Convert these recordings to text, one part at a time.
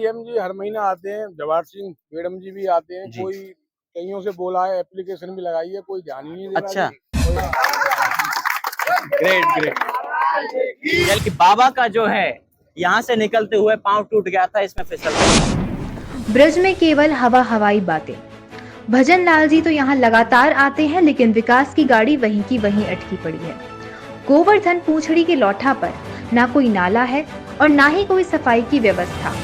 CM जी हर महीना आते हैं, जवाहर सिंह मैडम जी भी आते हैं। जी। कोई कईयों से बोला है, एप्लीकेशन भी लगाई है, कोई ध्यान ही नहीं दे रहा अच्छा। जी। Great great. यानी कि बाबा का जो है यहाँ से निकलते हुए पांव टूट गया था, इसमें फिसल गया। ब्रज में केवल हवा हवाई बातें। भजन लाल जी तो यहाँ लगातार आते हैं, लेकिन विकास की गाड़ी वहीं की वहीं अटकी पड़ी है। गोवर्धन पूंछड़ी के लौठा पर ना कोई नाला है और ना ही कोई सफाई की व्यवस्था।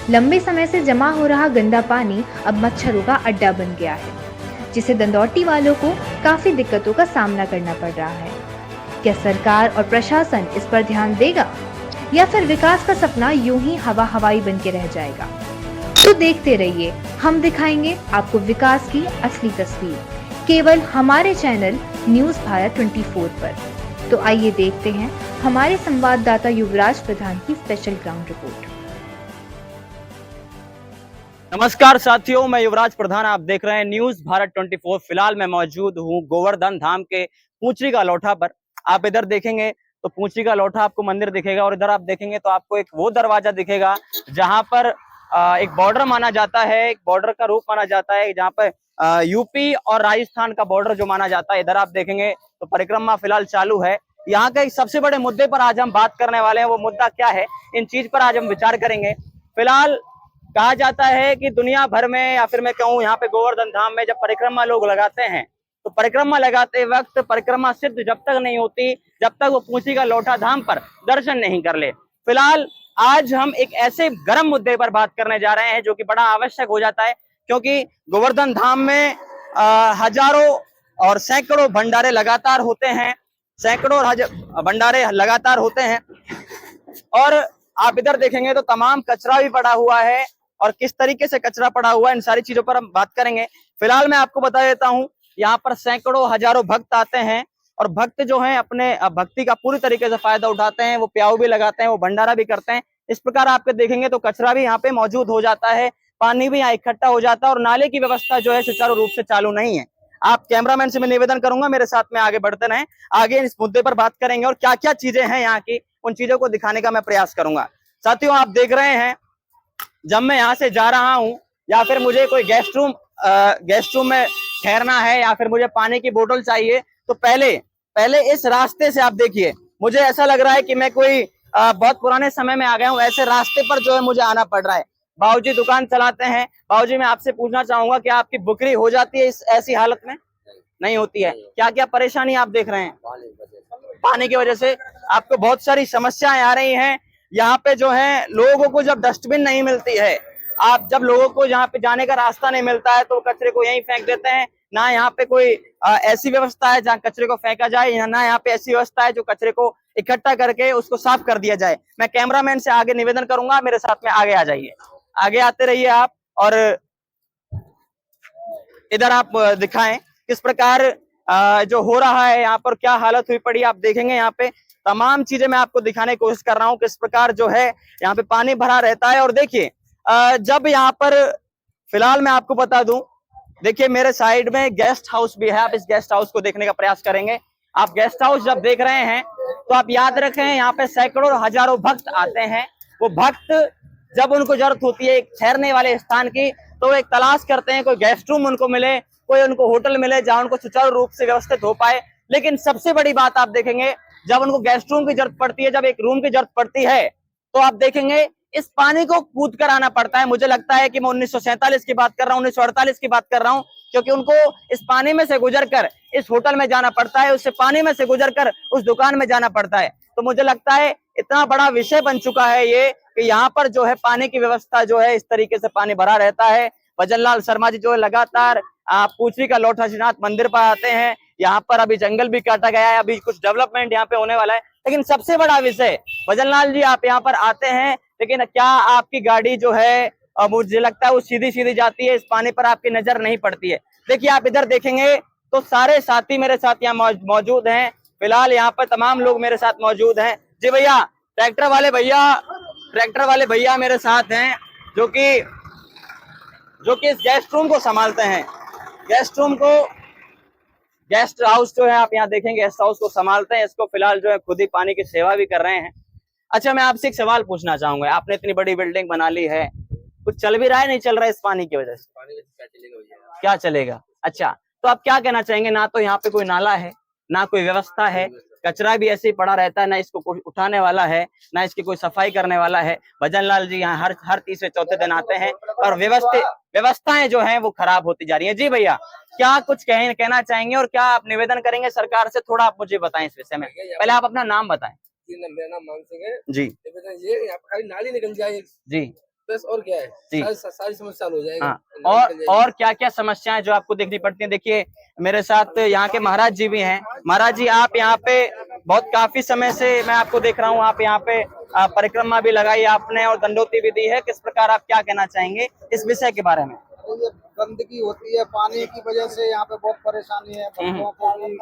लंबे समय से जमा हो रहा गंदा पानी अब मच्छरों का अड्डा बन गया है, जिसे दंदौटी वालों को काफी दिक्कतों का सामना करना पड़ रहा है। क्या सरकार और प्रशासन इस पर ध्यान देगा या फिर विकास का सपना यूं ही हवा हवाई बन के रह जाएगा? तो देखते रहिए, हम दिखाएंगे आपको विकास की असली तस्वीर केवल हमारे चैनल न्यूज भारत 24 पर। तो आइए देखते हैं हमारे संवाददाता युवराज प्रधान की स्पेशल ग्राउंड रिपोर्ट। नमस्कार साथियों, मैं युवराज प्रधान, आप देख रहे हैं न्यूज भारत 24। फिलहाल मैं मौजूद हूँ गोवर्धन धाम के पूंछड़ी का लौठा पर। आप इधर देखेंगे तो पूंछड़ी का लौठा आपको मंदिर दिखेगा और इधर आप देखेंगे तो आपको एक वो दरवाजा दिखेगा जहां पर एक बॉर्डर माना जाता है, एक बॉर्डर का रूप माना जाता है, जहां पर यूपी और राजस्थान का बॉर्डर जो माना जाता है। इधर आप देखेंगे तो परिक्रमा फिलहाल चालू है। यहाँ के एक सबसे बड़े मुद्दे पर आज हम बात करने वाले हैं। वो मुद्दा क्या है, इन चीज पर आज हम विचार करेंगे। फिलहाल कहा जाता है कि दुनिया भर में, या फिर मैं कहूँ यहाँ पे गोवर्धन धाम में जब परिक्रमा लोग लगाते हैं तो परिक्रमा लगाते वक्त परिक्रमा सिद्ध जब तक नहीं होती, जब तक वो पूंछड़ी का लौठा धाम पर दर्शन नहीं कर ले। फिलहाल आज हम एक ऐसे गर्म मुद्दे पर बात करने जा रहे हैं जो कि बड़ा आवश्यक हो जाता है, क्योंकि गोवर्धन धाम में हजारों और सैकड़ों भंडारे लगातार होते हैं, सैकड़ों भंडारे लगातार होते हैं। और आप इधर देखेंगे तो तमाम कचरा भी पड़ा हुआ है, और किस तरीके से कचरा पड़ा हुआ है इन सारी चीजों पर हम बात करेंगे। फिलहाल मैं आपको बता देता हूँ, यहाँ पर सैकड़ों हजारों भक्त आते हैं और भक्त जो हैं अपने भक्ति का पूरी तरीके से फायदा उठाते हैं। वो प्याऊ भी लगाते हैं, वो भंडारा भी करते हैं। इस प्रकार आपके देखेंगे तो कचरा भी यहाँ पे मौजूद हो जाता है, पानी भी यहाँ इकट्ठा हो जाता है और नाले की व्यवस्था जो है सुचारू रूप से चालू नहीं है। आप कैमरामैन से मैं निवेदन करूंगा, मेरे साथ में आगे बढ़ते रहें, आगे इस मुद्दे पर बात करेंगे और क्या क्या चीजें हैं यहाँ की, उन चीजों को दिखाने का मैं प्रयास करूंगा। साथियों, आप देख रहे हैं जब मैं यहाँ से जा रहा हूँ या फिर मुझे कोई गेस्ट रूम में ठहरना है या फिर मुझे पानी की बोतल चाहिए, तो पहले इस रास्ते से आप देखिए, मुझे ऐसा लग रहा है कि मैं कोई बहुत पुराने समय में आ गया हूँ। ऐसे रास्ते पर जो है मुझे आना पड़ रहा है। बाबूजी दुकान चलाते हैं। बाबूजी, मैं आपसे पूछना चाहूंगा कि आपकी बुकरी हो जाती है इस ऐसी हालत में? नहीं होती है। क्या क्या परेशानी आप देख रहे हैं? पानी की वजह से आपको बहुत सारी समस्याएं आ रही हैं। यहाँ पे जो है लोगों को जब डस्टबिन नहीं मिलती है, आप जब लोगों को यहाँ पे जाने का रास्ता नहीं मिलता है तो कचरे को यहीं फेंक देते हैं। ना यहाँ पे कोई ऐसी व्यवस्था है जहाँ कचरे को फेंका जाए, ना यहाँ पे ऐसी व्यवस्था है जो कचरे को इकट्ठा करके उसको साफ कर दिया जाए। मैं कैमरामैन से आगे निवेदन करूंगा, मेरे साथ में आगे आ जाइए, आगे आते रहिए आप, और इधर आप दिखाएं किस प्रकार जो हो रहा है यहाँ पर, क्या हालत हुई पड़ी। आप देखेंगे यहाँ पे तमाम चीजें मैं आपको दिखाने की कोशिश कर रहा हूँ, किस प्रकार जो है यहाँ पे पानी भरा रहता है। और देखिए जब यहाँ पर, फिलहाल मैं आपको बता दूं, देखिए मेरे साइड में गेस्ट हाउस भी है। आप इस गेस्ट हाउस को देखने का प्रयास करेंगे। आप गेस्ट हाउस जब देख रहे हैं तो आप याद रखें, यहाँ पे सैकड़ों हजारों भक्त आते हैं। वो भक्त जब उनको जरूरत होती है एक ठहरने वाले स्थान की, तो वो एक तलाश करते हैं, कोई गेस्ट रूम उनको मिले, कोई उनको होटल मिले जहां उनको सुचारू रूप से व्यवस्थित हो पाए। लेकिन सबसे बड़ी बात आप देखेंगे, जब उनको गेस्ट रूम की जरूरत पड़ती है, जब एक रूम की जरूरत पड़ती है, तो आप देखेंगे इस पानी को कूद कर आना पड़ता है। मुझे लगता है कि मैं 1947 की बात कर रहा हूँ, 1948 की बात कर रहा हूँ, क्योंकि उनको इस पानी में से गुजर कर इस होटल में जाना पड़ता है, उससे पानी में से गुजर कर उस दुकान में जाना पड़ता है। तो मुझे लगता है इतना बड़ा विषय बन चुका है ये कि यहाँ पर जो है पानी की व्यवस्था जो है इस तरीके से पानी भरा रहता है। भजनलाल शर्मा जी जो है लगातार पूंछड़ी का लौठा श्रीनाथ मंदिर पर आते हैं। यहाँ पर अभी जंगल भी काटा गया है, अभी कुछ डेवलपमेंट यहाँ पे होने वाला है। लेकिन सबसे बड़ा विषय, भजनलाल जी आप यहाँ पर आते हैं, लेकिन क्या आपकी गाड़ी जो है मुझे लगता है वो सीधी सीधी जाती है, इस पानी पर आपकी नजर नहीं पड़ती है? देखिए आप इधर देखेंगे तो सारे साथी मेरे साथ यहाँ मौजूद हैं। फिलहाल यहाँ पर तमाम लोग मेरे साथ मौजूद हैं। जी भैया, ट्रैक्टर वाले भैया मेरे साथ हैं, जो कि इस गेस्ट रूम को संभालते हैं। गेस्ट हाउस जो है आप यहाँ देखेंगे, गेस्ट हाउस को संभालते हैं। इसको फिलहाल जो है खुद ही पानी की सेवा भी कर रहे हैं। अच्छा, मैं आपसे एक सवाल पूछना चाहूंगा। आपने इतनी बड़ी बिल्डिंग बना ली है, कुछ चल भी रहा है, नहीं चल रहा है इस पानी की वजह से? क्या चलेगा? अच्छा, तो आप क्या कहना चाहेंगे? ना तो यहाँ पे कोई नाला है, ना कोई व्यवस्था है, कचरा भी ऐसे ही पड़ा रहता है, ना इसको कोई उठाने वाला है, ना इसकी कोई सफाई करने वाला है। भजन लाल जी यहाँ हर तीसरे चौथे दिन आते हैं और व्यवस्थाएं जो हैं वो खराब होती जा रही हैं। जी भैया, क्या कुछ कहना चाहेंगे और क्या आप निवेदन करेंगे सरकार से? थोड़ा आप मुझे बताएं इस विषय में। पहले आप अपना नाम बताएं। मेरा नाम मान सिंह है जी। ये यहाँ खाली नाली निकल जाए जी बस, और क्या है, जी। सारी समस्या हो जाएगी। हाँ, और क्या क्या समस्याएं जो आपको देखनी पड़ती हैं? देखिए मेरे साथ यहाँ के महाराज जी भी हैं। महाराज जी, आप यहाँ पे बहुत काफी समय से मैं आपको देख रहा हूँ, आप यहाँ पे परिक्रमा भी लगाई आपने और दंडोती भी दी है। किस प्रकार आप क्या कहना चाहेंगे इस विषय के बारे में? ये गंदगी होती है पानी की वजह से, यहाँ पे बहुत परेशानी है। भक्तों को भी,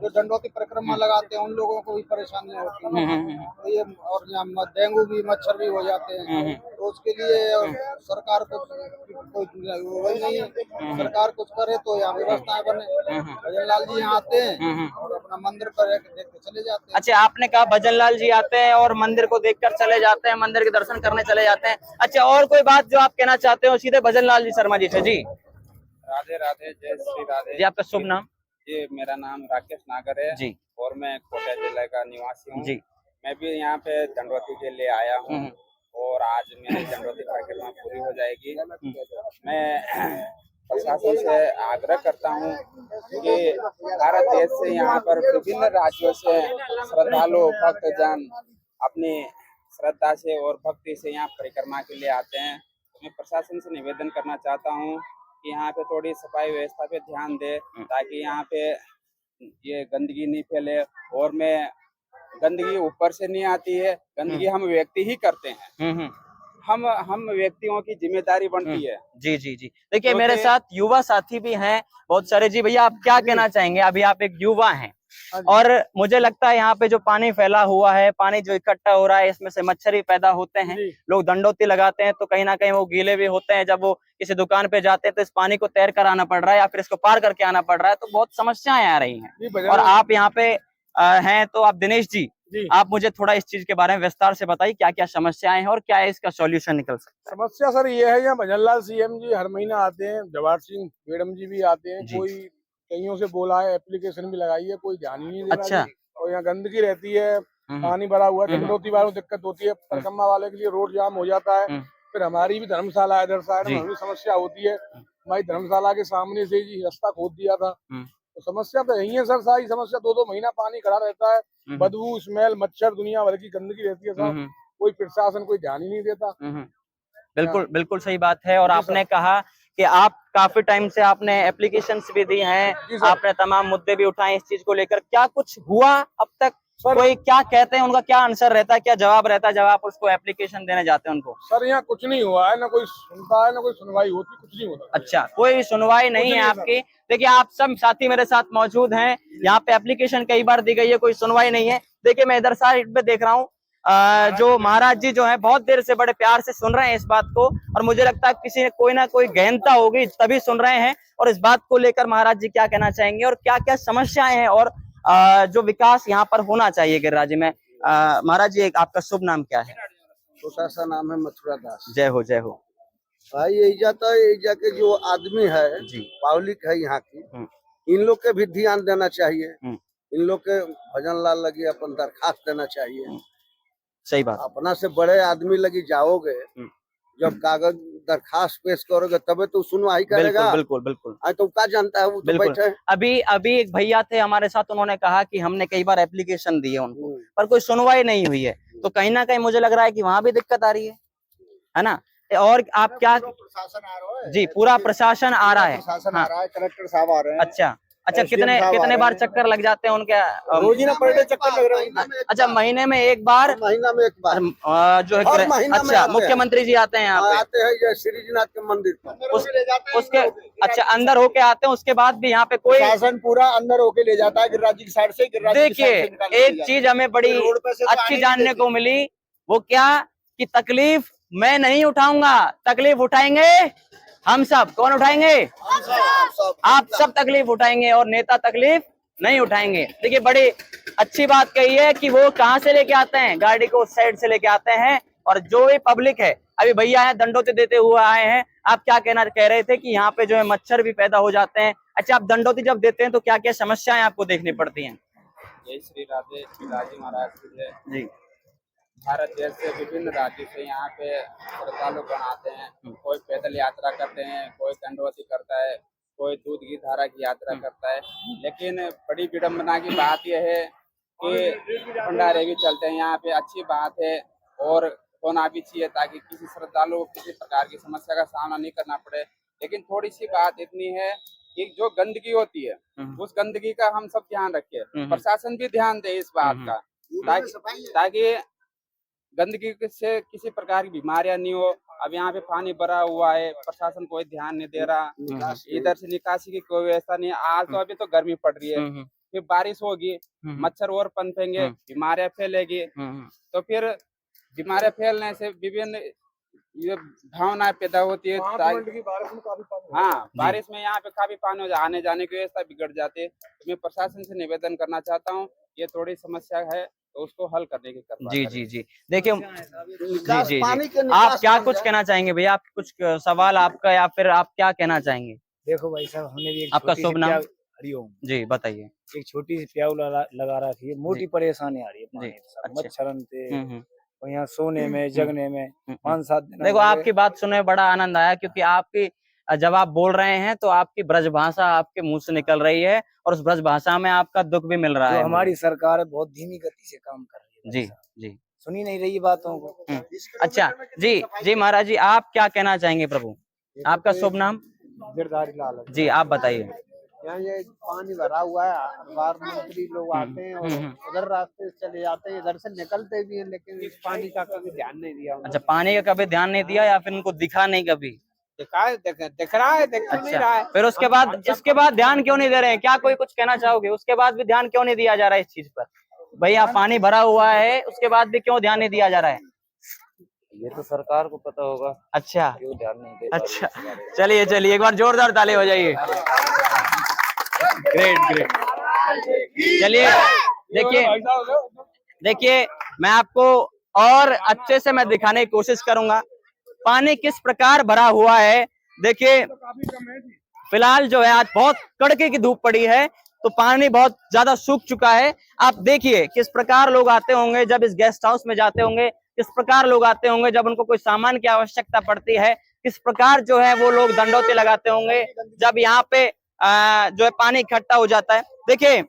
जो दंडोती परिक्रमा लगाते हैं उन लोगों को भी परेशानियां होती हैं। तो ये और यहाँ डेंगू भी, मच्छर भी हो जाते हैं। तो उसके लिए सरकार को कोई वही नहीं है, सरकार कुछ करे तो यहाँ व्यवस्थाएं बने। भजन लाल जी यहाँ आते हैं और अपना मंदिर पर देख के चले जाते हैं। अच्छा, आपने कहा भजन लाल जी आते हैं और मंदिर को देखकर चले जाते हैं, मंदिर के दर्शन करने चले जाते हैं। अच्छा, और कोई बात जो आप कहना चाहते हो सीधे भजन लाल जी शर्मा जी से? जी राधे राधे, जय श्री राधे जी। आपका शुभ नाम? जी, मेरा नाम राकेश नागर है जी। और मैं कोटा जिले का निवासी हूँ जी। मैं भी यहाँ पे दंडोती के लिए आया हूँ और आज मेरी दंडोती परिक्रमा पूरी हो जाएगी। मैं प्रशासन से आग्रह करता हूँ कि भारत देश से यहाँ पर विभिन्न राज्यों से श्रद्धालु भक्तजन अपनी श्रद्धा से और भक्ति से यहाँ परिक्रमा के लिए आते हैं। मैं प्रशासन से निवेदन करना चाहता हूँ कि यहाँ पे थोड़ी सफाई व्यवस्था पे ध्यान दे, ताकि यहाँ पे ये गंदगी नहीं फैले। और मैं गंदगी ऊपर से नहीं आती है, गंदगी हम व्यक्ति ही करते हैं। हम व्यक्तियों की जिम्मेदारी बनती है। जी जी जी। देखिए मेरे साथ युवा साथी भी हैं बहुत सारे। जी भैया, आप क्या कहना चाहेंगे? अभी आप एक युवा हैं और मुझे लगता है यहाँ पे जो पानी फैला हुआ है, पानी जो इकट्ठा हो रहा है, इसमें से मच्छर भी पैदा होते हैं। लोग दंडोती लगाते हैं तो कहीं ना कहीं वो गीले भी होते हैं। जब वो किसी दुकान पे जाते हैं तो इस पानी को तैर कर आना पड़ रहा है या फिर इसको पार करके आना पड़ रहा है, तो बहुत समस्याएं आ रही हैं। और आप यहाँ पे हैं तो आप दिनेश जी, आप मुझे थोड़ा इस चीज के बारे में विस्तार से बताइए, क्या क्या समस्याएं हैं और क्या है इसका सॉल्यूशन निकल सकता है? समस्या सर ये है, यहाँ भजन लाल सीएम जी हर महीना आते हैं, जवाहर सिंह मैडम जी भी आते हैं। कोई कईयों से बोला है, एप्लीकेशन भी लगाई है, कोई ध्यान ही नहीं दे रहा। अच्छा। और यहाँ गंदगी रहती है, पानी भरा हुआ है, दंडोती वालों को दिक्कत होती है, परिक्रमा वाले के लिए रोड जाम हो जाता है। फिर हमारी भी धर्मशाला इधर साइड में भी समस्या होती है। हमारी धर्मशाला के सामने से जी रास्ता खोद दिया था, तो समस्या तो यही है सर। सारी समस्या 2-2 महीना पानी खड़ा रहता है, बदबू, स्मेल, मच्छर, दुनिया भर की गंदगी रहती है सर। कोई प्रशासन कोई ध्यान ही नहीं देता। बिल्कुल बिल्कुल सही बात है। और आपने कहा कि आप काफी टाइम से आपने एप्लीकेशंस भी दी हैं, आपने तमाम मुद्दे भी उठाए इस चीज को लेकर, क्या कुछ हुआ अब तक? कोई क्या कहते हैं, उनका क्या आंसर रहता है, क्या जवाब रहता है जब आप उसको एप्लीकेशन देने जाते हैं उनको? सर यहाँ कुछ नहीं हुआ है, ना कोई सुनता है, ना कोई सुनवाई होती, कुछ नहीं होता। अच्छा, कोई सुनवाई नहीं है आपकी? देखिए आप सब साथी मेरे साथ मौजूद हैं, यहाँ पे एप्लीकेशन कई बार दी गई है, कोई सुनवाई नहीं है। देखिए मैं इधर साइड पे देख रहा हूँ, जो महाराज जी जो है बहुत देर से बड़े प्यार से सुन रहे हैं इस बात को, और मुझे लगता है किसी ने कोई ना कोई गहनता होगी तभी सुन रहे हैं। और इस बात को लेकर महाराज जी क्या कहना चाहेंगे और क्या क्या समस्याएं हैं और जो विकास यहाँ पर होना चाहिए गिरिराज में? महाराज जी, आपका शुभ नाम क्या है? छोटा सा नाम है मथुरा दास। जय हो, जय हो। भाई एजा तो एजा के जो आदमी है जी, पब्लिक है यहाँ की, इन लोग के भी ध्यान देना चाहिए। इन लोग के भजन लाल लगी अपन दरखास्त देना चाहिए। सही बात। अपना से बड़े आदमी लगी जाओगे, जब कागज दरखास्त पेश करोगे तबे तो सुनवाई करेगा। बिल्कुल बिल्कुल। तो क्या जानता है वो तो बैठे। अभी एक भैया थे हमारे साथ, उन्होंने कहा कि हमने कई बार एप्लीकेशन दी है उनको, पर कोई सुनवाई नहीं हुई है। तो कहीं ना कहीं मुझे लग रहा है कि वहां भी दिक्कत आ रही है ना? और आप क्या? प्रशासन आ रहा है जी, पूरा प्रशासन आ रहा है। प्रशासन आ रहा है, कलेक्टर साहब आ रहे हैं। अच्छा, कितने बार चक्कर लग जाते हैं उनके? रोजीना पर डे चक्कर लग रहे हैं। अच्छा, महीने में एक बार? महीना में एक बार जो है। अच्छा, मुख्यमंत्री जी आते हैं यहाँ पे? आते हैं ये श्रीजीनाथ के मंदिर पर उसके अच्छा अंदर होके आते हैं, उसके बाद भी यहाँ पे कोई शासन पूरा अंदर होके ले जाता है गिरिराज जी की साइड से। देखिए एक चीज हमें बड़ी अच्छी जानने को मिली, वो क्या कि तकलीफ मैं नहीं उठाऊंगा, तकलीफ उठाएंगे हम सब। कौन उठाएंगे? आप सब तकलीफ उठाएंगे और नेता तकलीफ नहीं उठाएंगे। देखिए बड़ी अच्छी बात कही है कि वो कहाँ से लेके आते हैं, गाड़ी को उस साइड से लेके आते हैं, और जो भी पब्लिक है अभी भैया हैं दंडोती देते हुए आए हैं। आप क्या कह रहे थे कि यहाँ पे जो है मच्छर भी पैदा हो जाते हैं। अच्छा, आप दंडोती जब देते हैं तो क्या क्या समस्याएं आपको देखनी पड़ती हैं? जय श्री राधे शिवाजी महाराज की जय। जी। भारत देश से विभिन्न राज्यों से यहाँ पे श्रद्धालु गण आते हैं। कोई पैदल यात्रा करते हैं, कोई दंडवती करता है, कोई दूध की धारा की यात्रा करता है। लेकिन बड़ी विडंबना की बात यह है कि भंडारे भी चलते हैं यहाँ पे, अच्छी बात है और होना भी चाहिए ताकि किसी श्रद्धालु को किसी प्रकार की समस्या का सामना नहीं करना पड़े। लेकिन थोड़ी सी बात इतनी है कि जो गंदगी होती है उस गंदगी का हम सब ध्यान रखें, प्रशासन भी ध्यान दे इस बात का, ताकि गंदगी से किसी प्रकार की बीमारियां नहीं हो। अब यहाँ पे पानी भरा हुआ है, प्रशासन कोई ध्यान नहीं दे रहा, इधर से निकासी की कोई व्यवस्था नहीं है। आज तो अभी तो गर्मी पड़ रही है, फिर बारिश होगी, मच्छर और पनपेंगे, बीमारियां फैलेगी, तो फिर बीमारियां फैलने से विभिन्न ये भावनाएं पैदा होती है। हाँ, बारिश में यहाँ पे काफी पानी हो जाए, आने जाने की व्यवस्था बिगड़ जाती है। तो मैं प्रशासन से निवेदन करना चाहता हूँ, ये थोड़ी समस्या है तो उसको हल करने की करवा जी करें। जी जी देखिए जी आप क्या कुछ कहना चाहेंगे भैया? आप कुछ सवाल आपका या फिर आप क्या कहना चाहेंगे? देखो भाई साहब, हमने भी एक आपका छोटी सी शुभ नाम? प्याऊ- हरिओम। जी बताइए। एक छोटी सी प्याऊ लगा रखी है, मोटी परेशानी आ रही है पानी के साथ, अच्छा। मच्छरन से हम्म। और यहाँ सोने में जगने में 5-7 दिन देखो, आपकी बात सुनने में बड़ा आनंद आया, क्योंकि आपकी जब आप बोल रहे हैं तो आपकी ब्रज भाषा आपके मुंह से निकल रही है और उस ब्रज भाषा में आपका दुख भी मिल रहा जो है। हमारी सरकार है बहुत धीमी गति से काम कर रही है। जी भाई साहब। जी सुनी नहीं रही बातों को। अच्छा जी जी महाराज जी, आप क्या कहना चाहेंगे प्रभु? आपका शुभ नाम? गिरधारी लाल जी आप बताइए। यहाँ ये पानी भरा हुआ है, हर बार मंत्री लोग आते हैं और उधर रास्ते से चले जाते हैं, इधर से निकलते भी हैं, लेकिन इस पानी का कभी ध्यान नहीं दिया। अच्छा, पानी का कभी ध्यान नहीं दिया या फिर उनको दिखा नहीं कभी? दिख रहा है, दिख नहीं रहा है। अच्छा, फिर इसके बाद ध्यान क्यों नहीं दे रहे हैं? क्या कोई कुछ कहना चाहोगे? उसके बाद भी ध्यान क्यों नहीं दिया जा रहा है इस चीज पर? भैया पानी भरा हुआ है, उसके बाद भी क्यों ध्यान नहीं दिया जा रहा है? ये तो सरकार को पता होगा अच्छा क्यों ध्यान नहीं दे। अच्छा, चलिए एक बार जोरदार ताली हो जाइए। ग्रेट। चलिए देखिए मैं आपको और अच्छे से मैं दिखाने की कोशिश करूंगा पानी किस प्रकार भरा हुआ है। देखिए फिलहाल जो है आज बहुत कड़के की धूप पड़ी है, तो पानी बहुत ज्यादा सूख चुका है। आप देखिए किस प्रकार लोग आते होंगे जब इस गेस्ट हाउस में जाते होंगे, किस प्रकार लोग आते होंगे जब उनको कोई सामान की आवश्यकता पड़ती है, किस प्रकार जो है वो लोग दंडौती लगाते होंगे जब यहाँ पे जो है पानी इकट्ठा हो जाता है। देखिए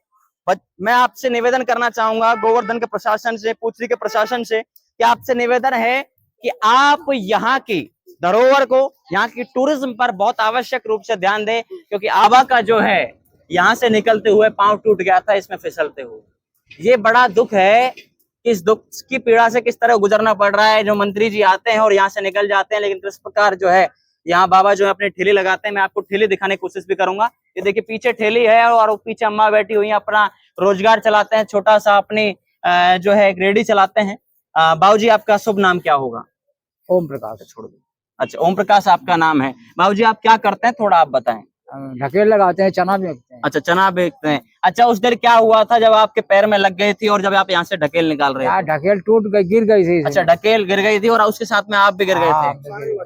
मैं आपसे निवेदन करना चाहूंगा गोवर्धन के प्रशासन से, पुछरी के प्रशासन से, कि आपसे निवेदन है कि आप यहाँ की धरोहर को, यहाँ की टूरिज्म पर बहुत आवश्यक रूप से ध्यान दें, क्योंकि आभा का जो है यहाँ से निकलते हुए पांव टूट गया था इसमें फिसलते हुए। ये बड़ा दुख है, इस दुख की पीड़ा से किस तरह गुजरना पड़ रहा है। जो मंत्री जी आते हैं और यहाँ से निकल जाते हैं, लेकिन किस प्रकार जो है यहाँ बाबा जो है अपनी ठेली लगाते हैं। मैं आपको ठेली दिखाने की कोशिश भी करूंगा। ये देखिए पीछे ठेली है और पीछे अम्मा बैठी हुई है, अपना रोजगार चलाते हैं, छोटा सा अपनी जो है एक रेडी चलाते हैं। बाबूजी आपका शुभ नाम क्या होगा? ओम प्रकाश। छोड़ दो। अच्छा, ओम प्रकाश आपका नाम है। बाबूजी आप क्या करते हैं, थोड़ा आप बताएं। ढकेल लगाते हैं, चना बेचते हैं। अच्छा, चना बेचते हैं। अच्छा, उस दिन क्या हुआ था जब आपके पैर में लग गई थी और जब आप यहाँ से ढकेल निकाल रहे थे? ढकेल टूट गई, गिर गई थी। अच्छा, ढकेल गिर गई थी और उसके साथ में आप भी गिर गए थे।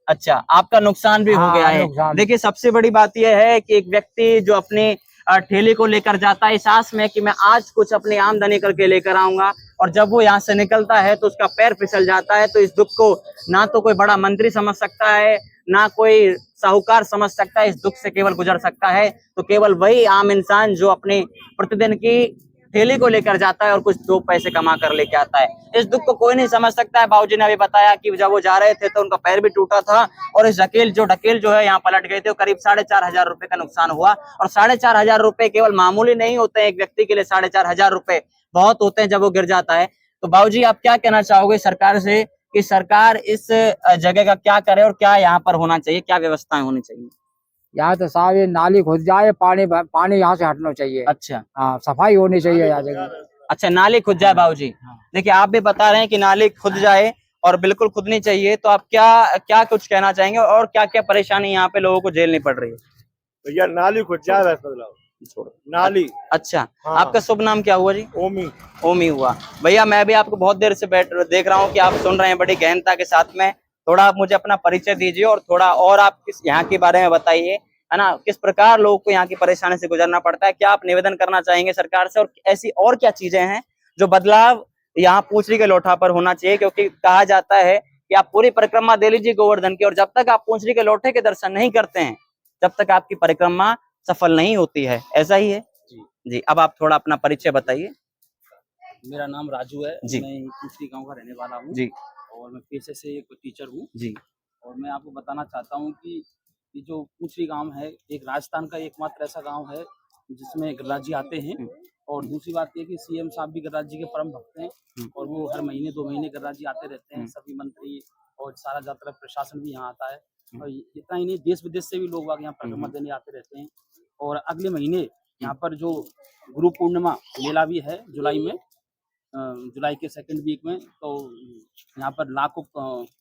अच्छा, आपका नुकसान भी हो गया है। देखिए सबसे बड़ी बात यह है कि एक व्यक्ति जो अपनी ठेली को लेकर जाता है इस आस में कि मैं आज कुछ अपनी आमदनी करके लेकर आऊंगा, और जब वो यहाँ से निकलता है तो उसका पैर फिसल जाता है। तो इस दुख को ना तो कोई बड़ा मंत्री समझ सकता है, ना कोई साहूकार समझ सकता है। इस दुख से केवल गुजर सकता है तो केवल वही आम इंसान जो अपनी प्रतिदिन की ठेली को लेकर जाता है और कुछ दो पैसे कमा कर लेके आता है। इस दुख को कोई नहीं समझ सकता है। बाबूजी ने अभी बताया कि जब वो जा रहे थे तो उनका पैर भी टूटा था और इस ढकेल जो है यहाँ पलट गए थे। करीब 4,500 रुपए का नुकसान हुआ, और 4,500 रुपए केवल मामूली नहीं होते हैं। एक व्यक्ति के लिए 4,500 रुपए बहुत होते हैं जब वो गिर जाता है। तो बाबूजी आप क्या कहना चाहोगे सरकार से कि सरकार इस जगह का क्या करे और क्या यहाँ पर होना चाहिए, क्या व्यवस्थाएं होनी चाहिए? यहाँ तो साहब ये नाली खुद जाए, पानी यहाँ से हटना चाहिए। अच्छा, हाँ, सफाई होनी चाहिए यहाँ जगह। अच्छा, नाली खुद जाए। बाबूजी देखिए आप भी बता रहे हैं कि नाली खुद जाए और बिल्कुल खुदनी चाहिए, तो आप क्या कुछ कहना चाहेंगे और क्या क्या परेशानी यहाँ पे लोगों को झेलनी पड़ रही है? भैया नाली खुद जाए, नाली। अच्छा, हाँ। आपका शुभ नाम क्या हुआ जी? ओमी हुआ। भैया मैं भी आपको बहुत देर से देख रहा हूँ कि आप सुन रहे हैं बड़ी गहनता के साथ में। थोड़ा आप मुझे अपना परिचय दीजिए और थोड़ा और आप किस यहाँ के बारे में बताइए, है ना, किस प्रकार लोगों को यहाँ की परेशानी से गुजरना पड़ता है, क्या आप निवेदन करना चाहेंगे सरकार से, और ऐसी और क्या चीजें हैं जो बदलाव यहाँ पूंछड़ी के लोठा पर होना चाहिए, क्योंकि कहा जाता है कि आप पूरी परिक्रमा दे लीजिए गोवर्धन की, और जब तक आप पूंछड़ी के लोठे के दर्शन नहीं करते हैं जब तक आपकी परिक्रमा सफल नहीं होती है। ऐसा ही है जी। अब आप थोड़ा अपना परिचय बताइए। मेरा नाम राजू है जी। मैं पूंछड़ी गांव का रहने वाला हूँ जी और मैं पेशे से एक टीचर हूँ जी। और मैं आपको बताना चाहता हूँ कि जो पूंछड़ी गांव है एक राजस्थान का एकमात्र ऐसा गांव है जिसमें गिरिराज जी आते हैं। और दूसरी बात ये कि सीएम साहब भी गिरिराज जी के परम भक्त हैं और वो हर महीने 2 महीने गिरिराज जी आते रहते हैं। सभी मंत्री और सारा ज्यादातर प्रशासन भी यहाँ आता है और इतना ही नहीं, देश विदेश से भी लोग यहाँ परिक्रमा देने आते रहते हैं। और अगले महीने यहाँ पर जो गुरु पूर्णिमा मेला भी है जुलाई में, जुलाई के 2nd वीक में, तो यहाँ पर लाखों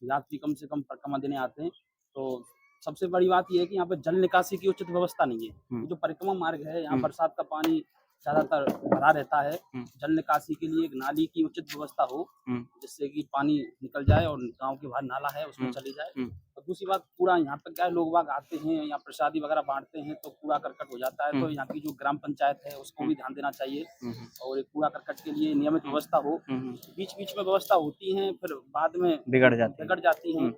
यात्री कम से कम परिक्रमा देने आते हैं। तो सबसे बड़ी बात यह है कि यहाँ पर जल निकासी की उचित व्यवस्था नहीं है। जो परिक्रमा मार्ग है यहाँ बरसात का पानी ज्यादातर भरा रहता है, जल निकासी के लिए एक नाली की उचित व्यवस्था हो जिससे कि पानी निकल जाए और गांव के बाहर नाला है उसमें चली जाए। और दूसरी बात, कूड़ा यहाँ पर क्या है, लोग बाग आते हैं यहाँ प्रसादी वगैरह बांटते हैं तो कूड़ा करकट हो जाता है। तो यहाँ की जो ग्राम पंचायत है उसको भी ध्यान देना चाहिए और एक कूड़ा करकट के लिए नियमित व्यवस्था हो। बीच बीच में व्यवस्था होती है फिर बाद में बिगड़ जाती है।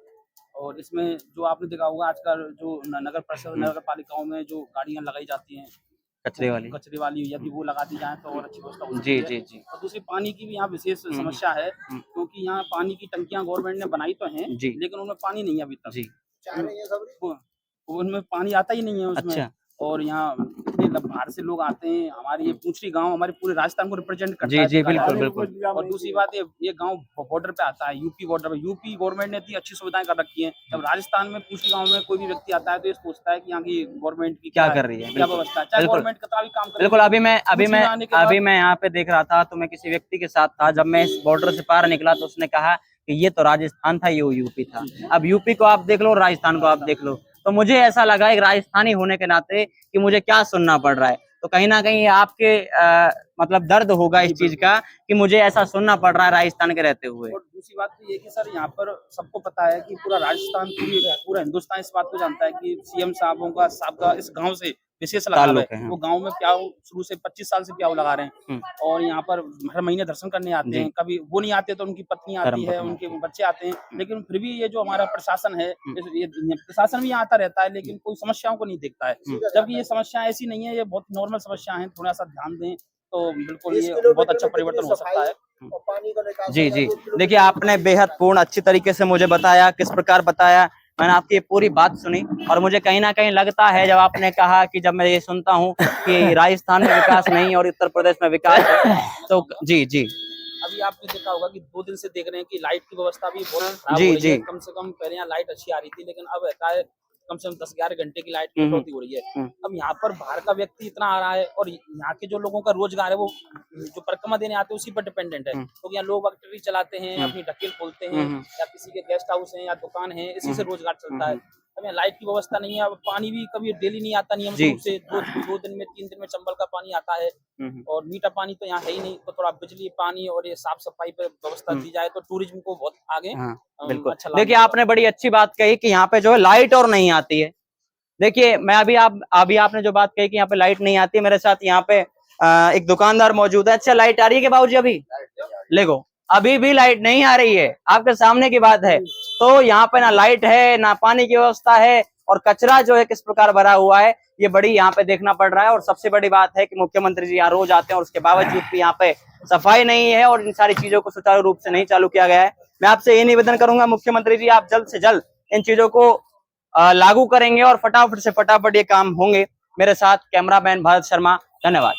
और इसमें जो आपने देखा होगा आजकल जो नगर परिषद नगर पालिकाओं में जो गाड़ियां लगाई जाती हैं कचरे वाली, यदि वो लगा दी जाए तो और अच्छी व्यवस्था हो सकती है। जी। और दूसरी पानी की भी यहाँ विशेष समस्या है क्योंकि यहाँ पानी की टंकियां गवर्नमेंट ने बनाई तो हैं लेकिन उनमें पानी नहीं है अभी तक। उनमें पानी आता ही नहीं है उसमें। अच्छा। और यहाँ इतने बाहर से लोग आते हैं, हमारे ये पूंछड़ी गांव हमारे पूरे राजस्थान को रिप्रेजेंट करता है। जी बिल्कुल। और दूसरी बात ये गांव बॉर्डर पे आता है, यूपी बॉर्डर पे। यूपी गवर्नमेंट ने इतनी अच्छी सुविधाएं कर रखी हैं, जब राजस्थान में पूंछड़ी गांव में कोई भी व्यक्ति आता है तो ये सोचता है कि यहाँ की गवर्नमेंट की क्या कर रही है, क्या व्यवस्था है, चाहे गवर्नमेंट कितना भी काम करे। बिल्कुल। अभी मैं यहाँ पे देख रहा था तो मैं किसी व्यक्ति के साथ था, जब मैं इस बॉर्डर से पार निकला तो उसने कहा कि ये तो राजस्थान था, ये यूपी था। अब यूपी को आप देख लो, राजस्थान को आप देख लो, तो मुझे ऐसा लगा एक राजस्थानी होने के नाते कि मुझे क्या सुनना पड़ रहा है। तो कहीं ना कहीं आपके मतलब दर्द होगा इस चीज का कि मुझे ऐसा सुनना पड़ रहा है राजस्थान के रहते हुए। और दूसरी बात तो ये कि सर यहाँ पर सबको पता है कि पूरा राजस्थान पूरा हिंदुस्तान इस बात को जानता है कि सीएम साहब का इस गांव से विशेष लगाव है। वो गांव में प्याऊ शुरू से 25 साल से प्याऊ लगा रहे हैं और यहाँ पर हर महीने दर्शन करने आते हैं। कभी वो नहीं आते तो उनकी पत्नी आती है, उनके बच्चे आते हैं। लेकिन फिर भी ये जो हमारा प्रशासन है, ये प्रशासन भी यहाँ आता रहता है लेकिन कोई समस्याओं को नहीं देखता है। जबकि ये समस्या ऐसी नहीं है, ये बहुत नॉर्मल समस्या है। थोड़ा सा ध्यान दें तो बिल्कुल ये बहुत अच्छा परिवर्तन हो सकता है। जी। देखिए, आपने बेहद पूर्ण अच्छी तरीके से मुझे बताया, किस प्रकार बताया, मैंने आपकी पूरी बात सुनी और मुझे कहीं ना कहीं लगता है जब आपने कहा कि जब मैं ये सुनता हूँ कि राजस्थान में विकास नहीं और उत्तर प्रदेश में विकास है तो जी। अभी आपने देखा होगा कि 2 दिन से देख रहे हैं कि लाइट की व्यवस्था भी बहुत खराब हो रही है। कम से कम पहले यहाँ लाइट अच्छी आ रही थी लेकिन अब ऐसा है कम से कम 10-11 घंटे की लाइट कटौती हो रही है। अब यहाँ पर बाहर का व्यक्ति इतना आ रहा है और यहाँ के जो लोगों का रोजगार है वो जो परिक्रमा देने आते हैं उसी पर डिपेंडेंट है। तो यहाँ लोग ट्रैक्टरी चलाते हैं, अपनी ढकेल खोलते हैं या किसी के गेस्ट हाउस है या दुकान है, इसी से रोजगार चलता है। अब यहाँ लाइट की व्यवस्था नहीं है। अब पानी भी कभी डेली नहीं आता नियमित रूप से, 2 दिन में 3 दिन में चंबल का पानी आता है और मीठा पानी तो यहाँ है ही नहीं। तो थोड़ा बिजली पानी और ये साफ सफाई पे व्यवस्था दी जाए तो टूरिज्म को बहुत आगे बिल्कुल अच्छा। देखिए, आपने बड़ी अच्छी बात कही कि यहाँ पे जो है लाइट और नहीं आती है। देखिए, मैं अभी आपने जो बात कही कि यहाँ पे लाइट नहीं आती है, मेरे साथ यहाँ पे एक दुकानदार मौजूद है। अच्छा, लाइट आ रही है कि बाबूजी? अभी देखो, अभी भी लाइट नहीं आ रही है, आपके सामने की बात है। तो यहाँ पे ना लाइट है, ना पानी की व्यवस्था है और कचरा जो है किस प्रकार भरा हुआ है ये बड़ी यहाँ पे देखना पड़ रहा है। और सबसे बड़ी बात है कि मुख्यमंत्री जी यहाँ रोज आते हैं और उसके बावजूद भी यहाँ पे सफाई नहीं है और इन सारी चीजों को सुचारू रूप से नहीं चालू किया गया है। मैं आपसे ये निवेदन करूंगा मुख्यमंत्री जी, आप जल्द से जल्द इन चीजों को लागू करेंगे और फटाफट से फटाफट ये काम होंगे। मेरे साथ कैमरामैन भारत शर्मा, धन्यवाद।